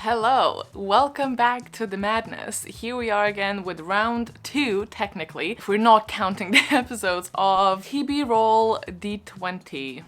Hello, welcome back to the madness. Here we are again with round 2, technically, if we're not counting the episodes of TBRoll D20.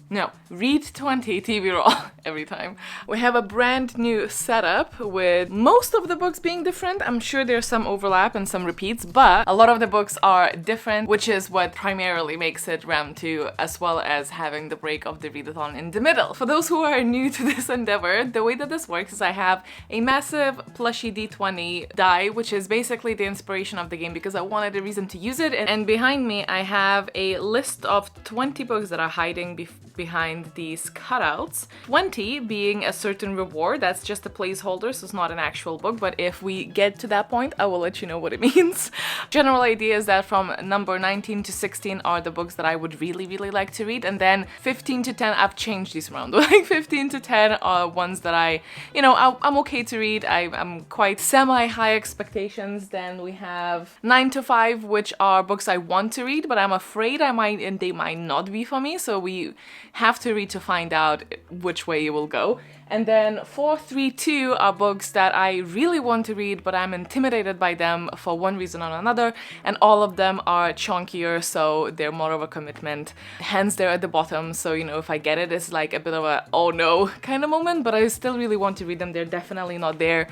No, ReaD20 TBRoll every time. We have a brand new setup with most of the books being different. I'm sure there's some overlap and some repeats, but a lot of the books are different, which is what primarily makes it round 2, as well as having the break of the readathon in the middle. For those who are new to this endeavor, the way that this works is I have a massive plushy D20 die, which is basically the inspiration of the game because I wanted a reason to use it. And behind me, I have a list of 20 books that are hiding behind these cutouts. 20 being a certain reward, that's just a placeholder, so it's not an actual book, but if we get to that point, I will let you know what it means. General idea is that from number 19 to 16 are the books that I would really like to read, and then 15 to 10, I've changed these around. Like 15 to 10 are ones that I'm okay to read. I'm quite semi-high expectations. Then we have 9 to 5, which are books I want to read, but I'm afraid they might not be for me, so we have to read to find out which way it will go. And then 4, 3, 2 are books that I really want to read, but I'm intimidated by them for one reason or another, and all of them are chunkier, so they're more of a commitment. Hence, they're at the bottom, so if I get it, it's like a bit of a oh no kind of moment, but I still really want to read them. They're definitely not there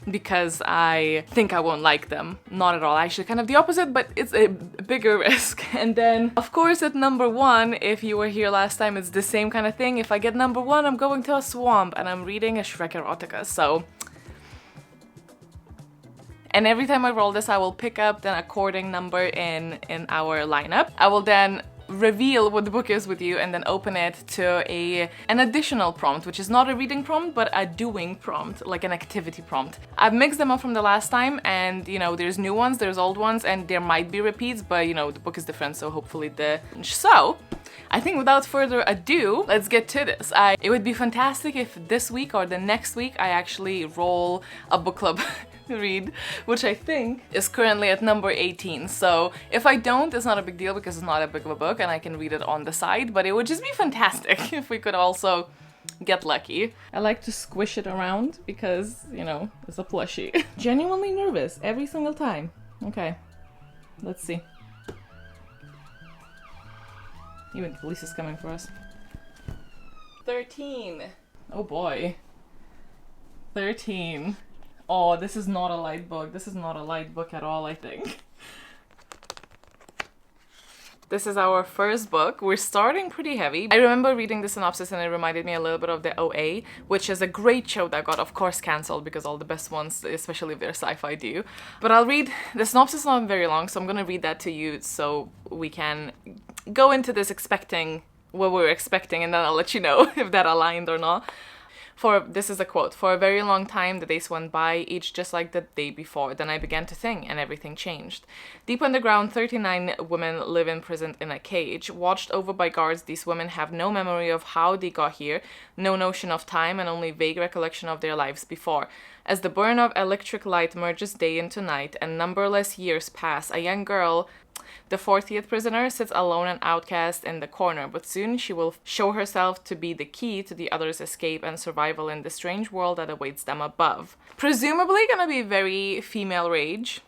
because I think I won't like them. Not at all. Actually, kind of the opposite, but it's a bigger risk. And then, of course, at number 1, if you were here last time, it's the same kind of thing. If I get number 1, I'm going to a swamp and I'm reading a Shrek erotica, so... And every time I roll this, I will pick up an according number in our lineup. I will then reveal what the book is with you and then open it to an additional prompt, which is not a reading prompt, but a doing prompt, like an activity prompt. I've mixed them up from the last time, and there's new ones, there's old ones, and there might be repeats, but the book is different, so hopefully So, I think without further ado, let's get to this. It would be fantastic if this week or the next week I actually roll a book club read, which I think is currently at number 18. So if I don't, it's not a big deal because it's not a big of a book and I can read it on the side, but it would just be fantastic if we could also get lucky. I like to squish it around because, it's a plushie. Genuinely nervous every single time. Okay, let's see. Even the police is coming for us. 13. Oh boy. 13. Oh, this is not a light book. This is not a light book at all, I think. This is our first book. We're starting pretty heavy. I remember reading the synopsis and it reminded me a little bit of the OA, which is a great show that got, of course, cancelled because all the best ones, especially if they're sci-fi, do. But I'll read... The synopsis is not very long, so I'm gonna read that to you so we can go into this expecting what we're expecting, and then I'll let you know if that aligned or not. This is a quote, "For a very long time the days went by, each just like the day before. Then I began to think, and everything changed. Deep underground, 39 women live imprisoned in a cage. Watched over by guards, these women have no memory of how they got here, no notion of time, and only vague recollection of their lives before. As the burn of electric light merges day into night, and numberless years pass, a young girl, the 40th prisoner, sits alone and outcast in the corner, but soon she will show herself to be the key to the others' escape and survival in the strange world that awaits them above." Presumably gonna be very female rage.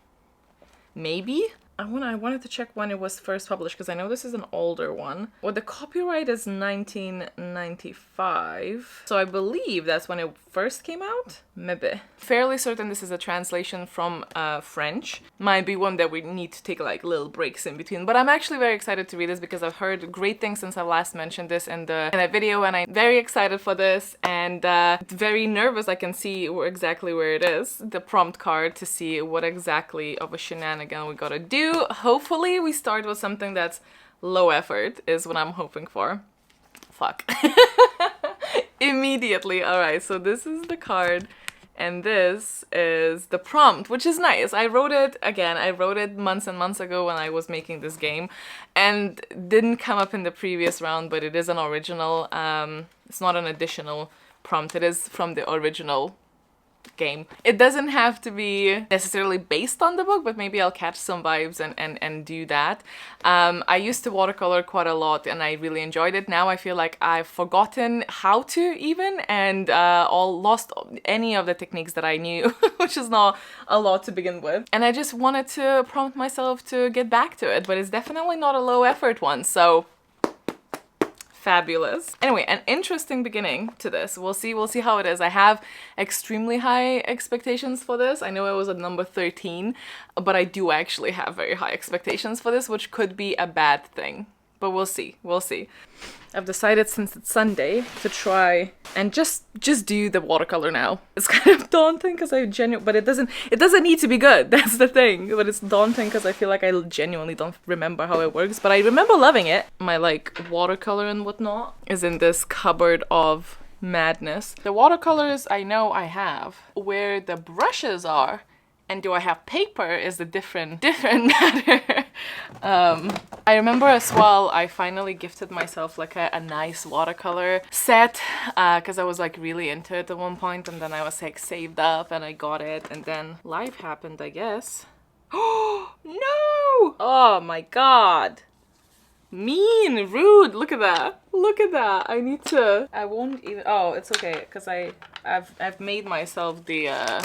Maybe? I wanted to check when it was first published, because I know this is an older one. Well, the copyright is 1995, so I believe that's when it first came out? Maybe. Fairly certain this is a translation from French. Might be one that we need to take like little breaks in between, but I'm actually very excited to read this because I've heard great things since I last mentioned this in a video, and I'm very excited for this and very nervous. I can see exactly where it is, the prompt card, to see what exactly of a shenanigan we gotta do. Hopefully we start with something that's low effort, is what I'm hoping for. Fuck. Immediately. Alright, so this is the card and this is the prompt, which is nice. I wrote it months and months ago when I was making this game and didn't come up in the previous round, but it is an original. It's not an additional prompt, it is from the original game. It doesn't have to be necessarily based on the book, but maybe I'll catch some vibes and do that. I used to watercolor quite a lot and I really enjoyed it. Now I feel like I've forgotten how to even, and all lost any of the techniques that I knew, which is not a lot to begin with. And I just wanted to prompt myself to get back to it, but it's definitely not a low effort one, so fabulous. Anyway, an interesting beginning to this. We'll see how it is. I have extremely high expectations for this. I know I was at number 13, but I do actually have very high expectations for this, which could be a bad thing. But we'll see. We'll see. I've decided, since it's Sunday, to try and just do the watercolor now. It's kind of daunting because but it doesn't need to be good. That's the thing. But it's daunting because I feel like I genuinely don't remember how it works, but I remember loving it. My like watercolor and whatnot is in this cupboard of madness. The watercolors I know I have. Where the brushes are and do I have paper is a different matter. I remember as well, I finally gifted myself like a nice watercolor set because I was like really into it at one point, and then I was like saved up and I got it, and then life happened, I guess. Oh no! Oh my god! Mean, rude, look at that. Look at that. I won't even, oh, it's okay because I've made myself the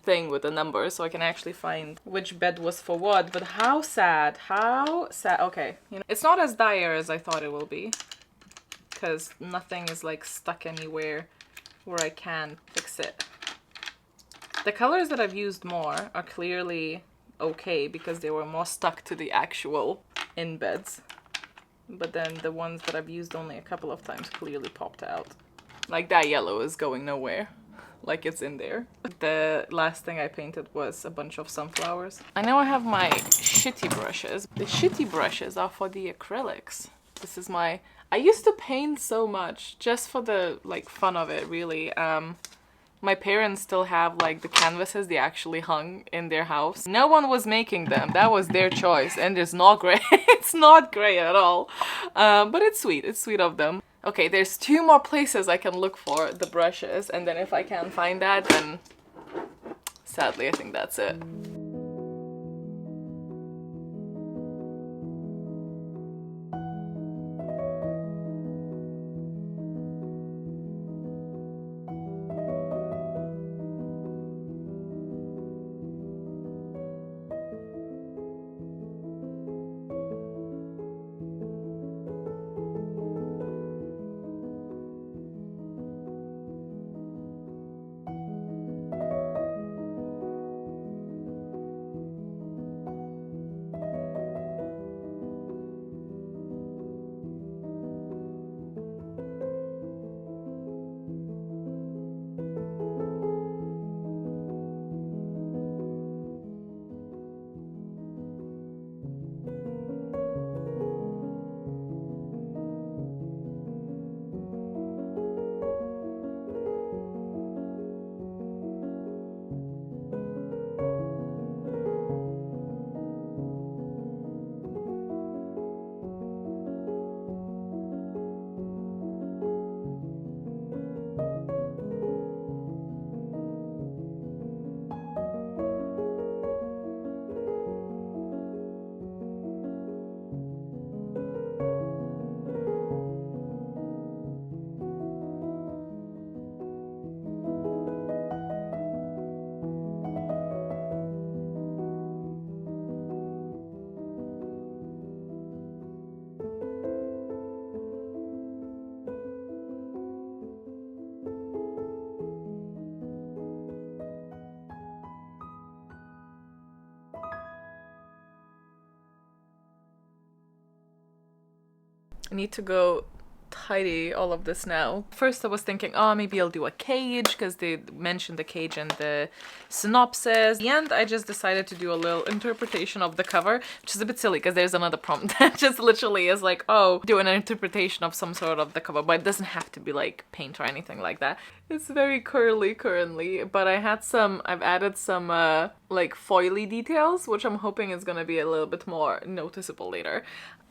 thing with the numbers so I can actually find which bed was for what. But how sad, okay, you know, it's not as dire as I thought it will be because nothing is like stuck anywhere where I can fix it. The colors that I've used more are clearly okay because they were more stuck to the actual in beds, but then the ones that I've used only a couple of times clearly popped out. Like that yellow is going nowhere. Like it's in there. The last thing I painted was a bunch of sunflowers. I know I have my shitty brushes. The shitty brushes are for the acrylics. This is my... I used to paint so much just for the like fun of it, really. My parents still have like the canvases they actually hung in their house. No one was making them. That was their choice, and it's not great. It's not great at all. But it's sweet. It's sweet of them. Okay, there's 2 more places I can look for the brushes, and then if I can't find that, then sadly I think that's it. I need to go tidy all of this now. First I was thinking, oh, maybe I'll do a cage because they mentioned the cage in the synopsis. In the end, I just decided to do a little interpretation of the cover, which is a bit silly because there's another prompt that just literally is like, oh, do an interpretation of some sort of the cover, but it doesn't have to be like paint or anything like that. It's very curly currently, but I've added some like foily details, which I'm hoping is gonna be a little bit more noticeable later.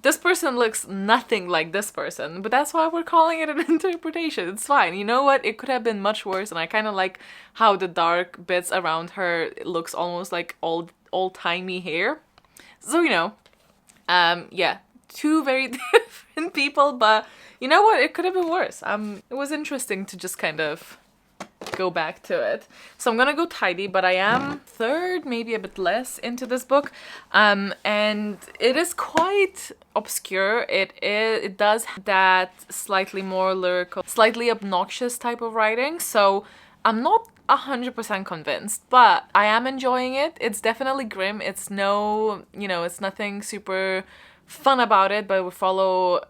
This person looks nothing like this person, but that's why we're calling it an interpretation. It's fine. You know what? It could have been much worse, and I kind of like how the dark bits around her, it looks almost like old-timey hair. So, you know, yeah, two very different people, but you know what? It could have been worse. It was interesting to just kind of go back to it. So I'm gonna go tidy, but I am third, maybe a bit less into this book, and it is quite obscure. It does have that slightly more lyrical, slightly obnoxious type of writing, so I'm not 100% convinced, but I am enjoying it. It's definitely grim. It's no, you know, it's nothing super fun about it, but we follow,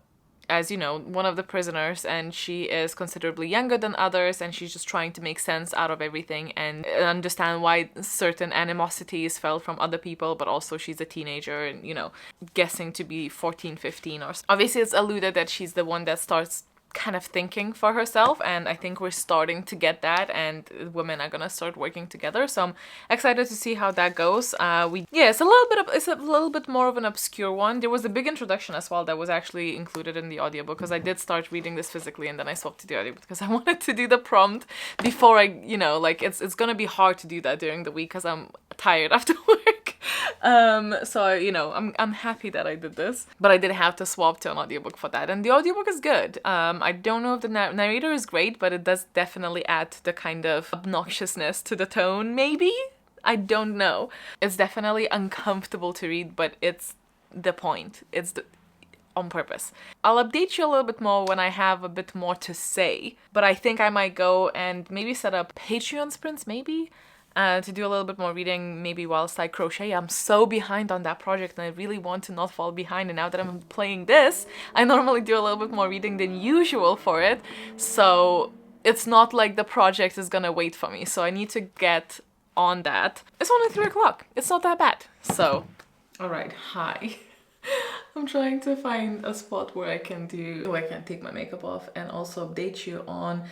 as you know, one of the prisoners, and she is considerably younger than others, and she's just trying to make sense out of everything and understand why certain animosities fell from other people, but also she's a teenager and, you know, guessing to be 14, 15 or so. Obviously it's alluded that she's the one that starts kind of thinking for herself, and I think we're starting to get that, and women are gonna start working together, so I'm excited to see how that goes. It's a little bit more of an obscure one. There was a big introduction as well that was actually included in the audiobook, because I did start reading this physically and then I swapped to the audiobook because I wanted to do the prompt before I, you know, like it's gonna be hard to do that during the week because I'm tired after work. So you know, I'm happy that I did this, but I did have to swap to an audiobook for that, and the audiobook is good. I don't know if the narrator is great, but it does definitely add the kind of obnoxiousness to the tone, maybe? I don't know. It's definitely uncomfortable to read, but it's the point. On purpose. I'll update you a little bit more when I have a bit more to say, but I think I might go and maybe set up Patreon sprints, maybe? To do a little bit more reading, maybe whilst I crochet. I'm so behind on that project and I really want to not fall behind, and now that I'm playing this, I normally do a little bit more reading than usual for it, so it's not like the project is gonna wait for me, so I need to get on that. It's only 3 o'clock, it's not that bad, so... Alright, hi. I'm trying to find a spot where I can take my makeup off and also update you on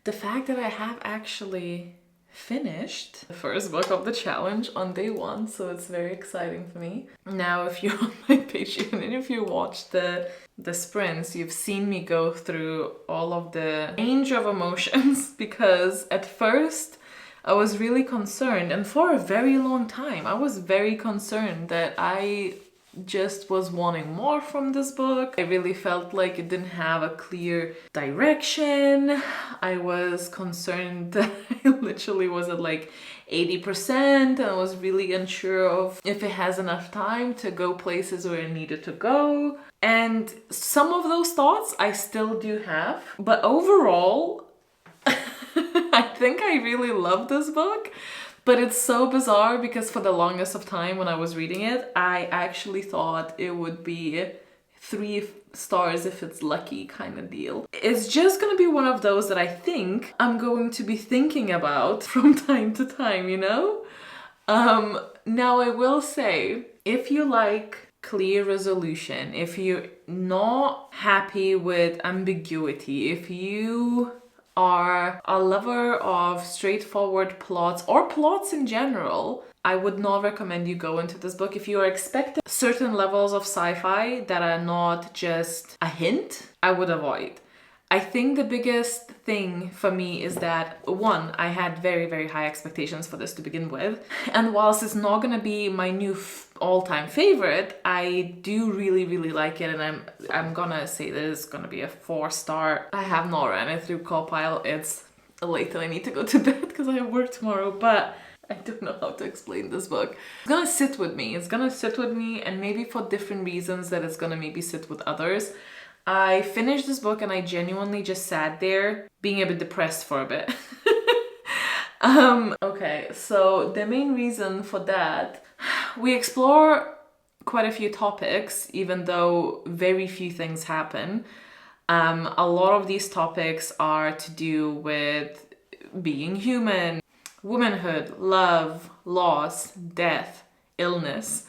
the fact that I have actually finished the first book of the challenge on day 1, so it's very exciting for me. Now, if you're on my Patreon and if you watch the sprints, you've seen me go through all of the range of emotions, because at first I was really concerned, and for a very long time I was very concerned that I just was wanting more from this book. I really felt like it didn't have a clear direction. I was concerned that I literally was at like 80% and I was really unsure of if it has enough time to go places where it needed to go. And some of those thoughts I still do have, but overall I think I really love this book. But it's so bizarre because for the longest of time when I was reading it, I actually thought it would be 3 stars if it's lucky kind of deal. It's just gonna be one of those that I think I'm going to be thinking about from time to time, you know? Now I will say, if you like clear resolution, if you're not happy with ambiguity, if you are a lover of straightforward plots or plots in general, I would not recommend you go into this book. If you are expecting certain levels of sci-fi that are not just a hint, I would avoid. I think the biggest thing for me is that, one, I had very, very high expectations for this to begin with. And whilst it's not gonna be my new all-time favorite, I do really, really like it. And I'm gonna say this is gonna be a 4-star. I have not ran it through Copile. It's late and I need to go to bed because I have work tomorrow, but I don't know how to explain this book. It's gonna sit with me. It's gonna sit with me, and maybe for different reasons that it's gonna maybe sit with others. I finished this book and I genuinely just sat there being a bit depressed for a bit. Okay, so the main reason for that, we explore quite a few topics, even though very few things happen. A lot of these topics are to do with being human, womanhood, love, loss, death, illness.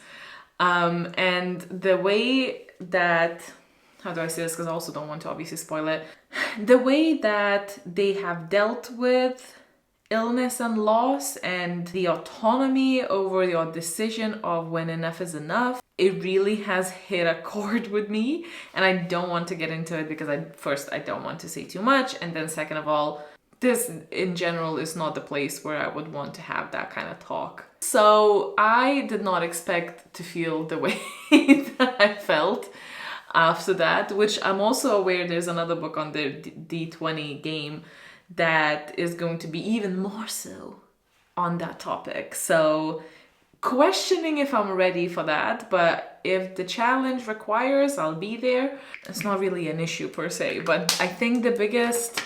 And the way that... how do I say this? Because I also don't want to obviously spoil it. The way that they have dealt with illness and loss and the autonomy over your decision of when enough is enough, it really has hit a chord with me, and I don't want to get into it because I don't want to say too much, and then second of all, this in general is not the place where I would want to have that kind of talk. So I did not expect to feel the way that I felt after that, which I'm also aware there's another book on the D20 game that is going to be even more so on that topic. So questioning if I'm ready for that, but if the challenge requires, I'll be there. It's not really an issue per se, but I think the biggest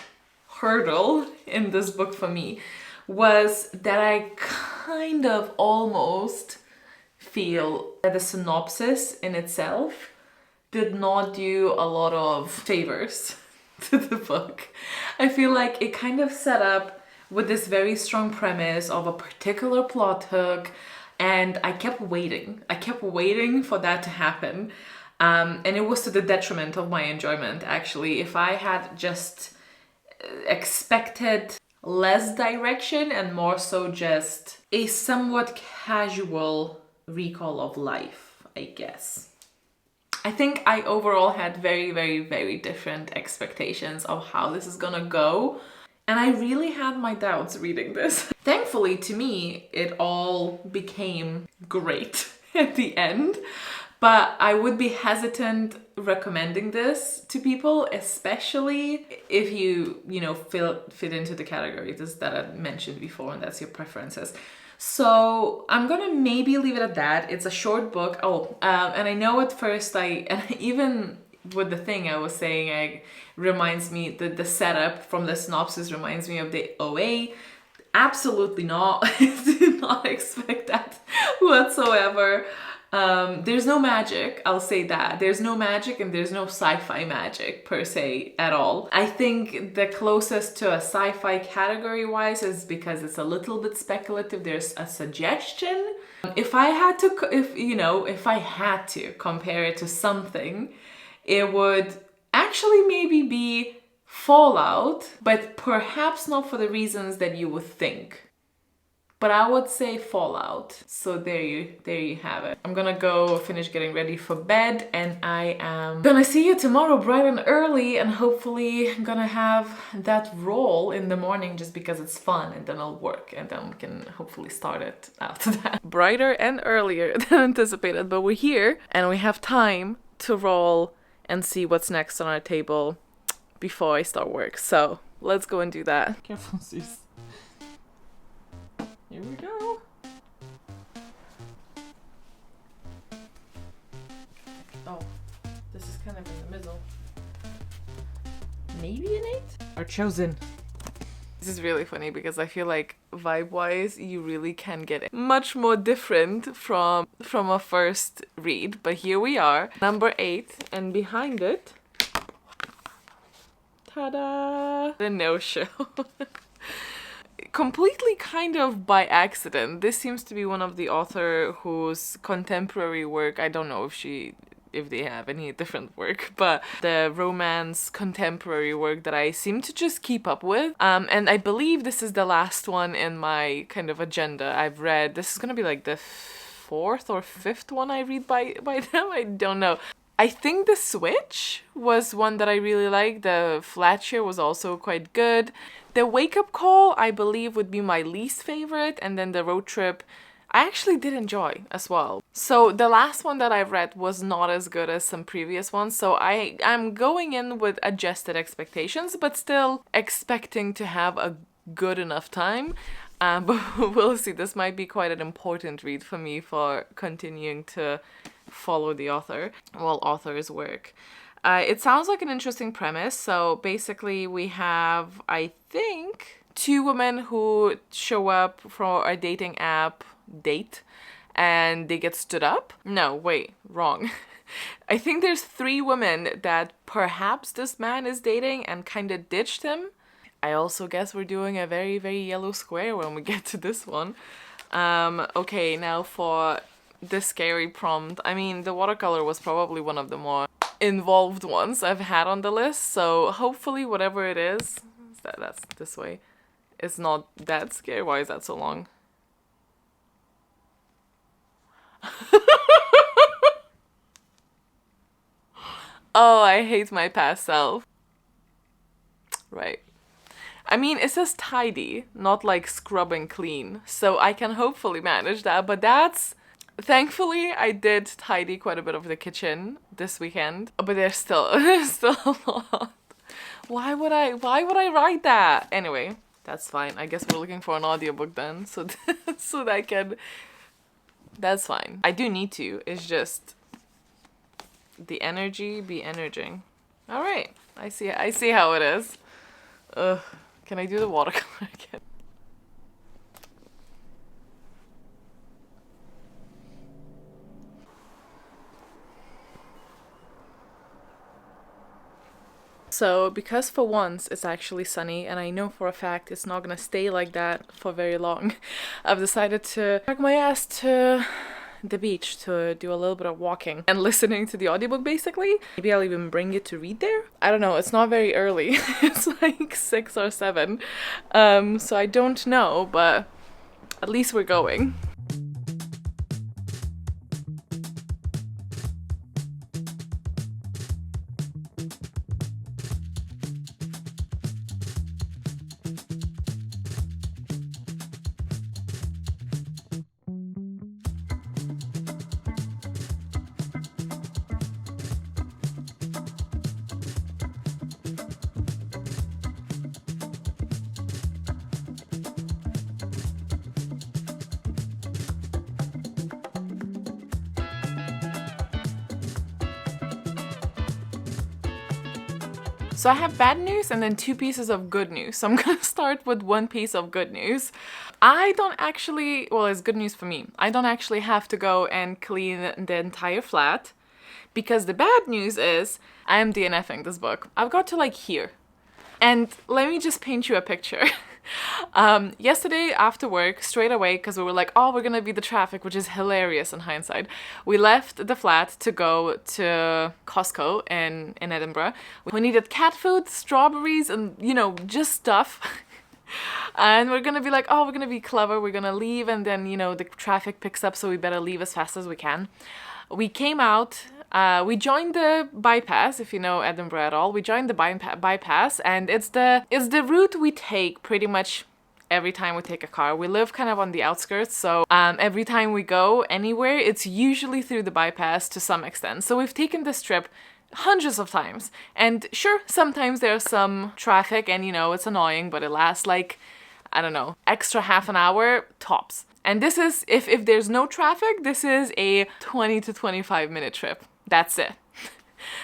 hurdle in this book for me was that I kind of almost feel that the synopsis in itself did not do a lot of favors to the book. I feel like it kind of set up with this very strong premise of a particular plot hook, and I kept waiting. I kept waiting for that to happen. And it was to the detriment of my enjoyment, actually. If I had just expected less direction and more so just a somewhat casual recall of life, I guess. I think I overall had very, very, very different expectations of how this is gonna go. And I really had my doubts reading this. Thankfully, to me, it all became great at the end. But I would be hesitant recommending this to people, especially if you fit into the categories that I mentioned before, and that's your preferences. So I'm gonna maybe leave it at that. It's a short book. And I know at first even with the thing I was saying, reminds me that the setup from the synopsis reminds me of the OA. Absolutely not. I did not expect that whatsoever. There's no magic, I'll say that. There's no magic and there's no sci-fi magic per se at all. I think the closest to a sci-fi category-wise is because it's a little bit speculative. There's a suggestion. If I had to compare it to something, it would actually maybe be Fallout, but perhaps not for the reasons that you would think. But I would say Fallout. So there you have it. I'm gonna go finish getting ready for bed, and I am gonna see you tomorrow bright and early, and hopefully I'm gonna have that roll in the morning just because it's fun, and then I'll work, and then we can hopefully start it after that. Brighter and earlier than anticipated, but we're here and we have time to roll and see what's next on our table before I start work. So let's go and do that. Careful, sis. Here we go. Oh, this is kind of in the middle. Maybe an 8? Are chosen. This is really funny because I feel like vibe-wise, you really can get much more different from a first read. But here we are, number 8, and behind it, ta-da! The no-show. Completely kind of by accident. This seems to be one of the author whose contemporary work, I don't know if they have any different work, but the romance contemporary work that I seem to just keep up with. And I believe this is the last one in my kind of agenda I've read. This is gonna be like the 4th or 5th one I read by them. I don't know. I think The Switch was one that I really liked. The Fletcher was also quite good. The Wake Up Call, I believe, would be my least favorite. And then The Road Trip, I actually did enjoy as well. So the last one that I've read was not as good as some previous ones. So I'm going in with adjusted expectations, but still expecting to have a good enough time. But we'll see. This might be quite an important read for me for continuing to follow the author's work. It sounds like an interesting premise. So basically we have, I think, 2 women who show up for a dating app date and they get stood up. No, wait, wrong. I think there's 3 women that perhaps this man is dating and kind of ditched him. I also guess we're doing a very, very yellow square when we get to this one. Okay, now for the scary prompt. I mean, the watercolor was probably one of the more involved ones I've had on the list, so hopefully whatever it is, that's this way, It's not that scary. Why is that so long? Oh, I hate my past self. Right. I mean, it says tidy, not like scrubbing clean. So I can hopefully manage that, but that's... Thankfully, I did tidy quite a bit of the kitchen this weekend, but there's still a lot. Why would I write that? Anyway, that's fine. I guess we're looking for an audiobook then, so so that I can... That's fine. I do need to. It's just the energy be energizing. All right. I see how it is. Ugh. Can I do the watercolor again? So, because for once it's actually sunny, and I know for a fact it's not gonna stay like that for very long, I've decided to drag my ass to the beach to do a little bit of walking and listening to the audiobook, basically. Maybe I'll even bring it to read there. I don't know, it's not very early. It's like 6 or 7. So I don't know, but at least we're going. So I have bad news and then 2 pieces of good news. So I'm gonna start with 1 piece of good news. I don't actually, well, it's good news for me. I don't actually have to go and clean the entire flat, because the bad news is I am DNFing this book. I've got to like here. And let me just paint you a picture. Yesterday after work, straight away, because we were like, oh, we're gonna beat the traffic, which is hilarious in hindsight. We left the flat to go to Costco in Edinburgh. We needed cat food, strawberries, and, you know, just stuff. And we're gonna be like, oh, we're gonna be clever, we're gonna leave, and then, you know, the traffic picks up, so we better leave as fast as we can. We came out, we joined the bypass, if you know Edinburgh at all. We joined the bypass, and it's the route we take pretty much every time we take a car. We live kind of on the outskirts, so every time we go anywhere, it's usually through the bypass to some extent. So we've taken this trip hundreds of times, and sure, sometimes there's some traffic, and you know, it's annoying, but it lasts like, I don't know, extra half an hour tops. And this is, if there's no traffic, this is a 20 to 25 minute trip. That's it.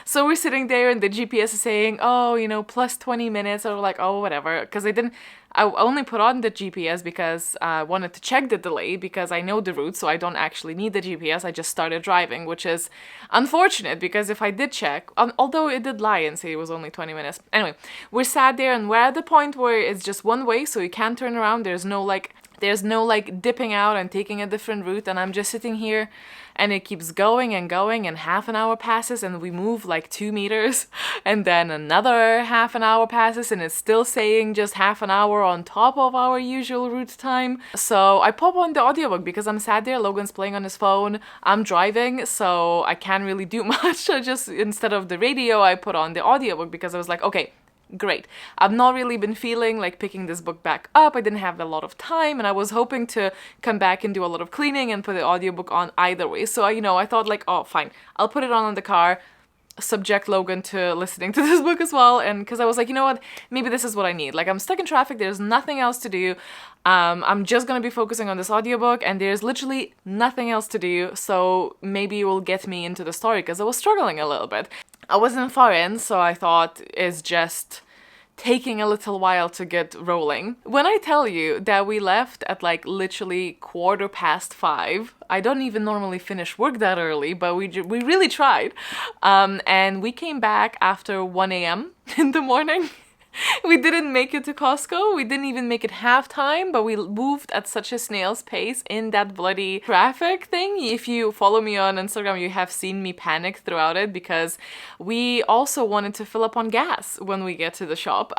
So we're sitting there and the GPS is saying, oh, you know, plus 20 minutes. And we're like, oh, whatever. Because I only put on the GPS because I wanted to check the delay, because I know the route, so I don't actually need the GPS. I just started driving, which is unfortunate, because if I did check, although it did lie and say it was only 20 minutes. Anyway, we're sat there and we're at the point where it's just one way, so you can't turn around. There's no like dipping out and taking a different route, and I'm just sitting here and it keeps going and going, and half an hour passes and we move like 2 meters, and then another half an hour passes and it's still saying just half an hour on top of our usual route time. So I pop on the audiobook because I'm sat there, Logan's playing on his phone, I'm driving, so I can't really do much. I just, instead of the radio, I put on the audiobook because I was like, okay, great. I've not really been feeling like picking this book back up. I didn't have a lot of time, and I was hoping to come back and do a lot of cleaning and put the audiobook on either way. So, I thought like, oh, fine, I'll put it on in the car, subject Logan to listening to this book as well. And because I was like, you know what, maybe this is what I need. Like, I'm stuck in traffic, there's nothing else to do. I'm just gonna be focusing on this audiobook, and there's literally nothing else to do. So maybe it will get me into the story, because I was struggling a little bit. I wasn't far in, so I thought it's just taking a little while to get rolling. When I tell you that we left at like literally 5:15, I don't even normally finish work that early, but we really tried. And we came back after 1 a.m. in the morning. We didn't make it to Costco. We didn't even make it halftime, but we moved at such a snail's pace in that bloody traffic thing. If you follow me on Instagram, you have seen me panic throughout it because we also wanted to fill up on gas when we get to the shop.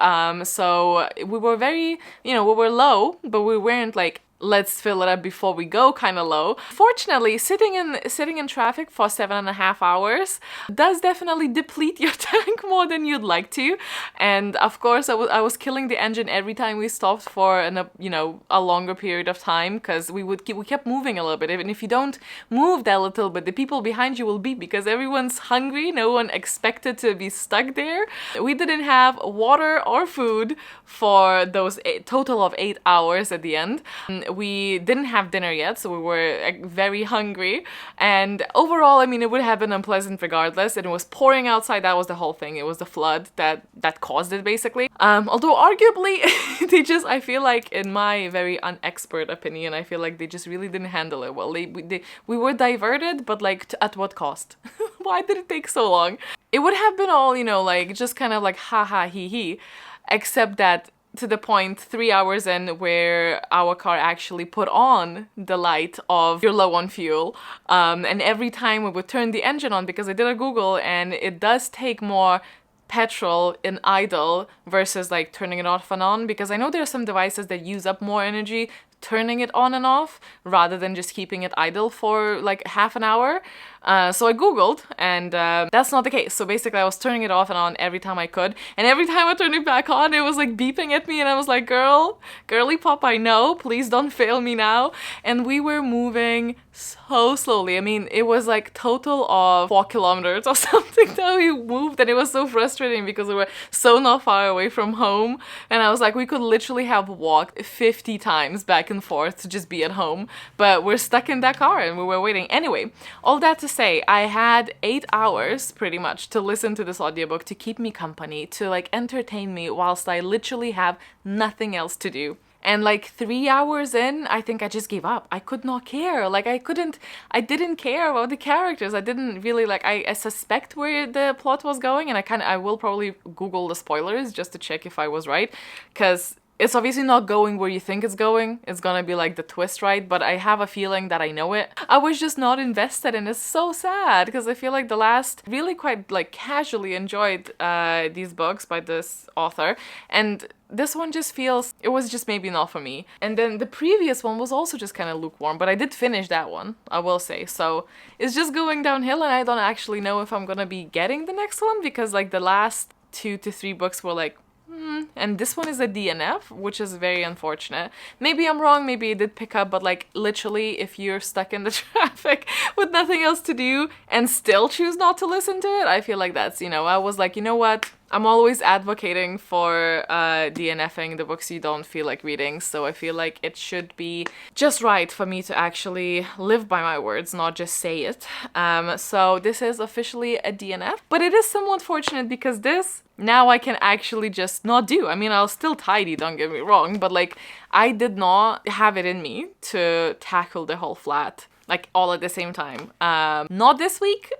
So we were very, we were low, but we weren't like, let's fill it up before we go kind of low. Fortunately, sitting in traffic for 7.5 hours does definitely deplete your tank more than you'd like to. And of course, I was killing the engine every time we stopped for a longer period of time, because we kept moving a little bit. Even if you don't move that little bit, the people behind you will beep because everyone's hungry. No one expected to be stuck there. We didn't have water or food for those total of 8 hours at the end. We didn't have dinner yet, so we were very hungry. And overall, I mean, it would have been unpleasant regardless. And it was pouring outside. That was the whole thing. It was the flood that caused it, basically. Although arguably, I feel like, in my very unexpert opinion, I feel like they just really didn't handle it well. We were diverted, but like, at what cost? Why did it take so long? It would have been all, like, just kind of like, ha ha, hee hee. Except that, to the point 3 hours in where our car actually put on the light of you're low on fuel. And every time we would turn the engine on, because I did a Google, and it does take more petrol in idle versus like turning it off and on, because I know there are some devices that use up more energy turning it on and off rather than just keeping it idle for like half an hour. So I Googled, and that's not the case. So basically I was turning it off and on every time I could, and every time I turned it back on, it was like beeping at me, and I was like, girly pop, I know, please don't fail me now. And we were moving so slowly. I mean, it was like total of 4 kilometers or something that we moved, and it was so frustrating because we were so not far away from home, and I was like, we could literally have walked 50 times back and forth to just be at home, but we're stuck in that car and we were waiting. Anyway, all that to say, I had 8 hours pretty much to listen to this audiobook, to keep me company, to like entertain me whilst I literally have nothing else to do. And like 3 hours in, I think I just gave up. I could not care. Like I didn't care about the characters. I didn't really like, I suspect where the plot was going, and I will probably Google the spoilers just to check if I was right, because it's obviously not going where you think it's going. It's gonna be like the twist, right? But I have a feeling that I know it. I was just not invested, and it's so sad because I feel like the last really quite like casually enjoyed these books by this author, and this one just feels, it was just maybe not for me. And then the previous one was also just kind of lukewarm, but I did finish that one, I will say. So it's just going downhill, and I don't actually know if I'm gonna be getting the next one, because like the last 2 to 3 books were like, and this one is a DNF, which is very unfortunate. Maybe I'm wrong, maybe it did pick up, but like literally if you're stuck in the traffic with nothing else to do and still choose not to listen to it, I feel like that's, I was like, you know what? I'm always advocating for DNFing the books you don't feel like reading, so I feel like it should be just right for me to actually live by my words, not just say it. So this is officially a DNF, but it is somewhat fortunate because this, now I can actually just not do. I mean, I'll still tidy, don't get me wrong, but like I did not have it in me to tackle the whole flat, like all at the same time. Not this week.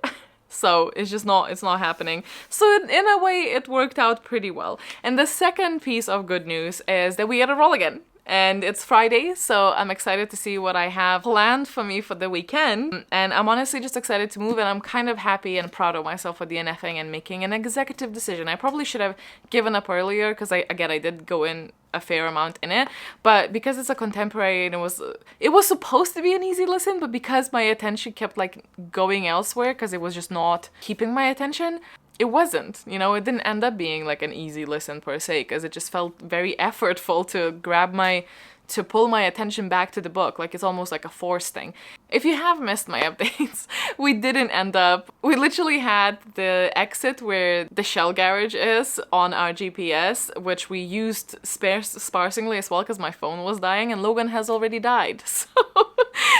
So it's not happening. So in a way, it worked out pretty well. And the second piece of good news is that we get a roll again. And it's Friday, so I'm excited to see what I have planned for me for the weekend. And I'm honestly just excited to move, and I'm kind of happy and proud of myself for DNFing and making an executive decision. I probably should have given up earlier, because I did go in a fair amount in it, but because it's a contemporary and it was supposed to be an easy listen, but because my attention kept like going elsewhere, because it was just not keeping my attention, it wasn't, it didn't end up being like an easy listen per se, because it just felt very effortful to pull my attention back to the book. Like it's almost like a forced thing. If you have missed my updates, we literally had the exit where the Shell garage is on our GPS, which we used sparsely as well because my phone was dying, and Logan has already died. So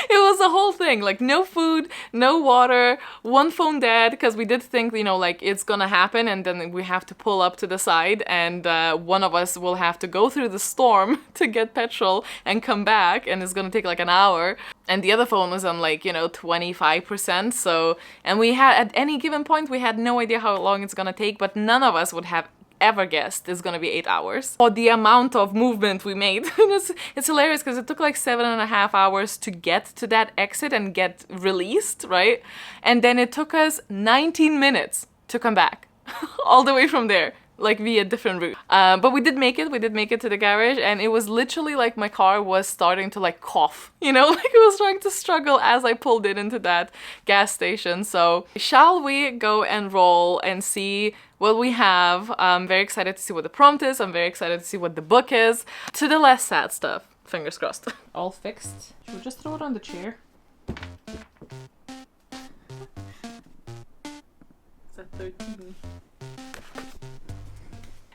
it was a whole thing, like no food, no water, one phone dead, because we did think, like it's gonna happen and then we have to pull up to the side, and one of us will have to go through the storm to get petrol and come back, and it's gonna take like an hour. And the other phone was on like, 25%. So, and we had, at any given point, we had no idea how long it's gonna take, but none of us would have ever guessed is gonna be 8 hours. For the amount of movement we made. It's hilarious because it took like 7.5 hours to get to that exit and get released, right? And then it took us 19 minutes to come back all the way from there, like via different route. But we did make it to the garage, and it was literally like my car was starting to like cough, you know, like it was trying to struggle as I pulled it into that gas station. So shall we go and roll and see what we have? I'm very excited to see what the prompt is. I'm very excited to see what the book is. To the less sad stuff, fingers crossed. All fixed. Should we just throw it on the chair? It's at 13.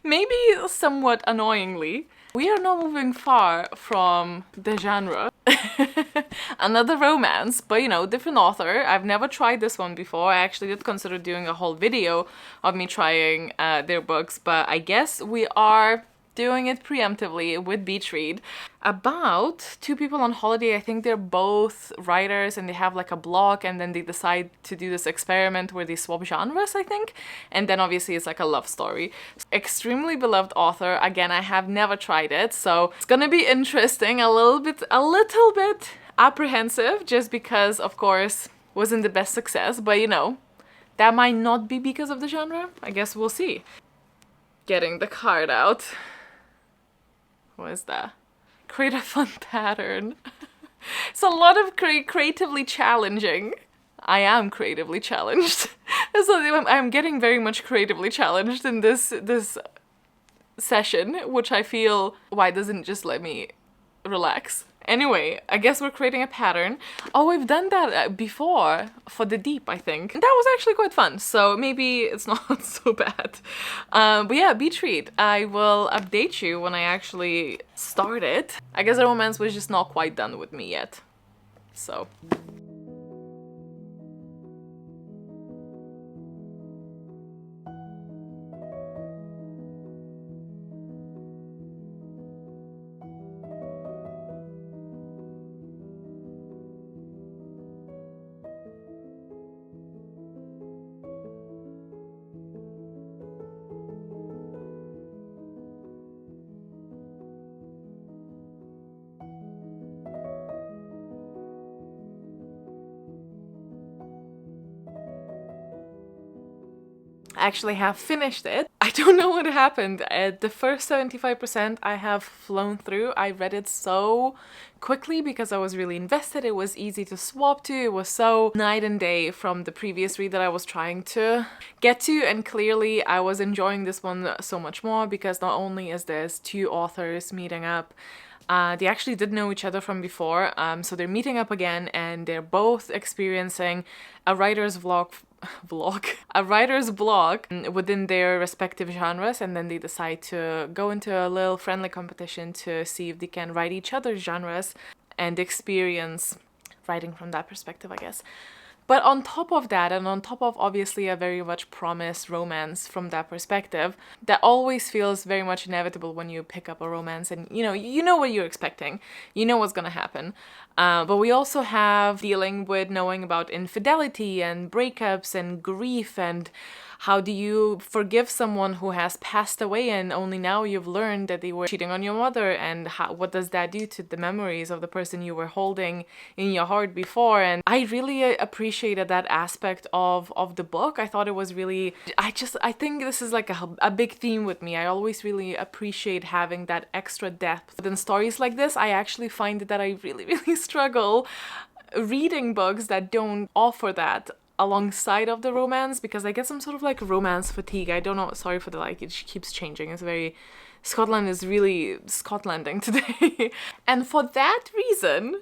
Maybe somewhat annoyingly, we are not moving far from the genre. Another romance, but you know, different author. I've never tried this one before. I actually did consider doing a whole video of me trying their books, but I guess we are doing it preemptively with Beach Read. About two people on holiday. I think they're both writers and they have like a blog, and then they decide to do this experiment where they swap genres, I think. And then obviously it's like a love story. Extremely beloved author. Again, I have never tried it, so it's gonna be interesting. A little bit apprehensive, just because of course wasn't the best success, but you know, that might not be because of the genre. I guess we'll see. Getting the card out. What is that? Create a fun pattern. It's a lot of creatively challenging. I am creatively challenged. So I'm getting very much creatively challenged in this session, which I feel, why doesn't it just let me relax? Anyway, I guess we're creating a pattern. Oh, we've done that before for the deep, I think. That was actually quite fun, so maybe it's not so bad. But yeah, Beach Read. I will update you when I actually start it. I guess the romance was just not quite done with me yet, so... actually have finished it. I don't know what happened. The first 75% I have flown through. I read it so quickly because I was really invested. It was easy to swap to. It was so night and day from the previous read that I was trying to get to, and clearly I was enjoying this one so much more because not only is there's two authors meeting up, they actually did know each other from before, so they're meeting up again, and they're both experiencing a writer's blog within their respective genres, and then they decide to go into a little friendly competition to see if they can write each other's genres and experience writing from that perspective, I guess. But on top of that, and on top of obviously a very much promised romance from that perspective, that always feels very much inevitable when you pick up a romance, and you know what you're expecting, you know what's gonna happen. But we also have dealing with knowing about infidelity and breakups and grief, and how do you forgive someone who has passed away and only now you've learned that they were cheating on your mother, and what does that do to the memories of the person you were holding in your heart before. And I really appreciated that aspect of the book. I thought it was really, I think this is like a big theme with me. I always really appreciate having that extra depth. But in stories like this, I actually find that I really, really struggle reading books that don't offer that alongside of the romance, because I get some sort of like romance fatigue. I don't know, sorry for the like, it keeps changing. It's very, Scotland is really Scotlanding today. And for that reason,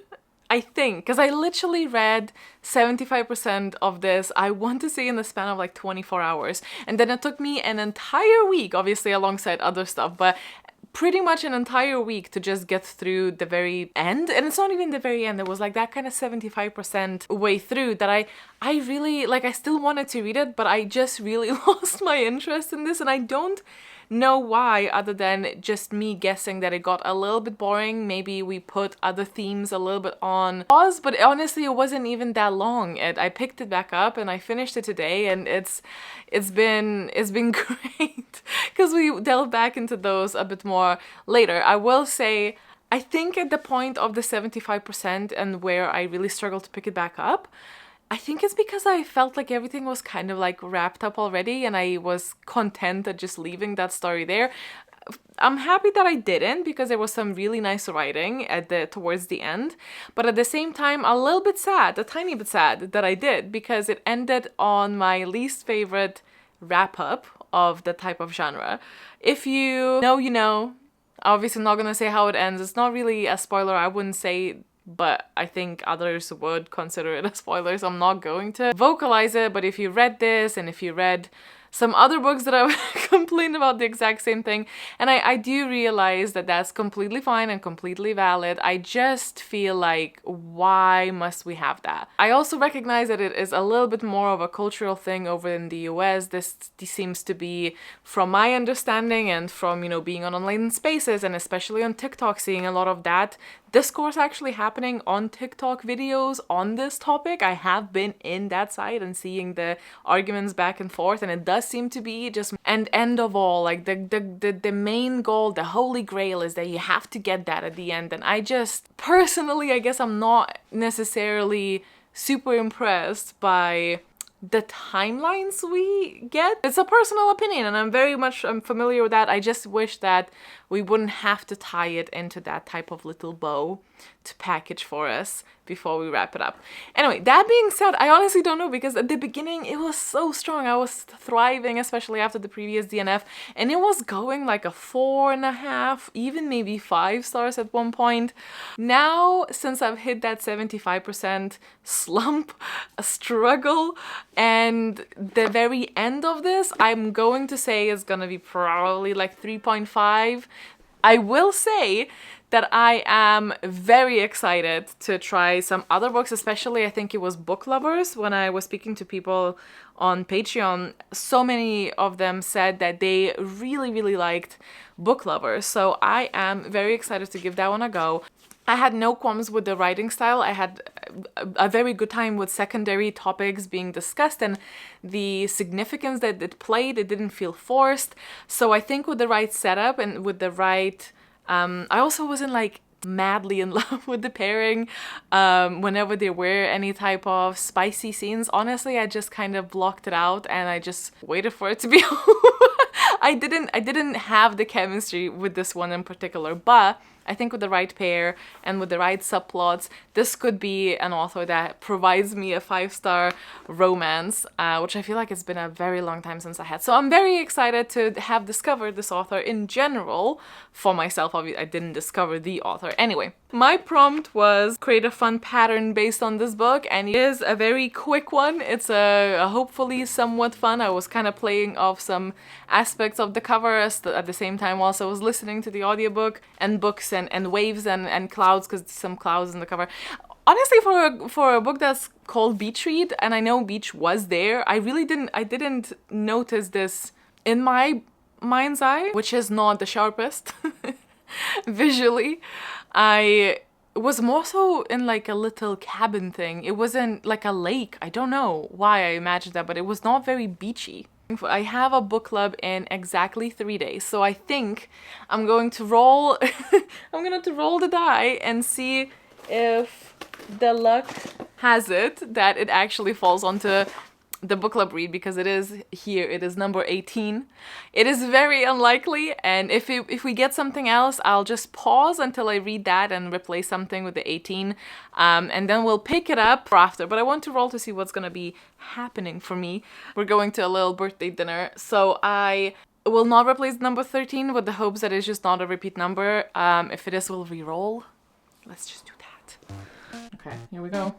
I think, because I literally read 75% of this, I want to say in the span of like 24 hours. And then it took me an entire week, obviously alongside other stuff, but pretty much an entire week to just get through the very end. And it's not even the very end, it was like that kind of 75% way through that I really, like, I still wanted to read it, but I just really lost my interest in this, and I don't know why, other than just me guessing that it got a little bit boring. Maybe we put other themes a little bit on pause, but honestly it wasn't even that long. I picked it back up and I finished it today, and it's been great because we delve back into those a bit more later. I will say, I think at the point of the 75% and where I really struggled to pick it back up, I think it's because I felt like everything was kind of like wrapped up already and I was content at just leaving that story there. I'm happy that I didn't, because there was some really nice writing towards the end, but at the same time a little bit sad, a tiny bit sad that I did, because it ended on my least favorite wrap up of the type of genre. If you know, you know. Obviously not gonna say how it ends. It's not really a spoiler, I wouldn't say, but I think others would consider it a spoiler, so I'm not going to vocalize it. But if you read this, and if you read some other books that I've complained about the exact same thing, and I do realize that that's completely fine and completely valid. I just feel like, why must we have that? I also recognize that it is a little bit more of a cultural thing over in the US. This seems to be, from my understanding and from, you know, being on online spaces and especially on TikTok, seeing a lot of that discourse actually happening on TikTok videos on this topic. I have been in that site and seeing the arguments back and forth, and it does seem to be just and end of all, like the main goal, the holy grail is that you have to get that at the end. And I just personally, I guess I'm not necessarily super impressed by the timelines we get. It's a personal opinion and I'm familiar with that. I just wish that we wouldn't have to tie it into that type of little bow to package for us before we wrap it up. Anyway, that being said, I honestly don't know, because at the beginning it was so strong. I was thriving, especially after the previous DNF, and it was going like a 4.5, even maybe 5 stars at one point. Now, since I've hit that 75% slump, a struggle, and the very end of this, I'm going to say is gonna be probably like 3.5. I will say that I am very excited to try some other books, especially I think it was book lovers. When I was speaking to people on Patreon, so many of them said that they really liked book lovers. So I am very excited to give that one a go. I had no qualms with the writing style. I had a very good time with secondary topics being discussed and the significance that it played. It didn't feel forced. So I think with the right setup and with the right... I also wasn't like madly in love with the pairing whenever there were any type of spicy scenes. Honestly, I just kind of blocked it out and I just waited for it to be I didn't have the chemistry with this one in particular, but I think with the right pair and with the right subplots, this could be an author that provides me a 5-star romance, which I feel like it's been a very long time since I had. So I'm very excited to have discovered this author in general for myself. Obviously, I didn't discover the author. Anyway, my prompt was create a fun pattern based on this book, and it is a very quick one. It's a hopefully somewhat fun. I was kind of playing off some aspects of the cover at the same time whilst I was listening to the audiobook, and books and waves and clouds, because some clouds in the cover. Honestly, for a book that's called Beach Read, and I know beach was there, I didn't notice this in my mind's eye, which is not the sharpest visually. I was more so in like a little cabin thing. It wasn't like a lake. I don't know why I imagined that, but it was not very beachy. I have a book club in exactly 3 days, so I think I'm going to roll I'm going to roll the die and see if the luck has it that it actually falls onto the book club read, because it is number 18. It is very unlikely, and if we get something else, I'll just pause until I read that and replace something with the 18, and then we'll pick it up after. But I want to roll to see what's gonna be happening for me. We're going to a little birthday dinner, so I will not replace number 13 with the hopes that it's just not a repeat number. If it is, we'll re-roll. Let's just do that. Okay, here we go.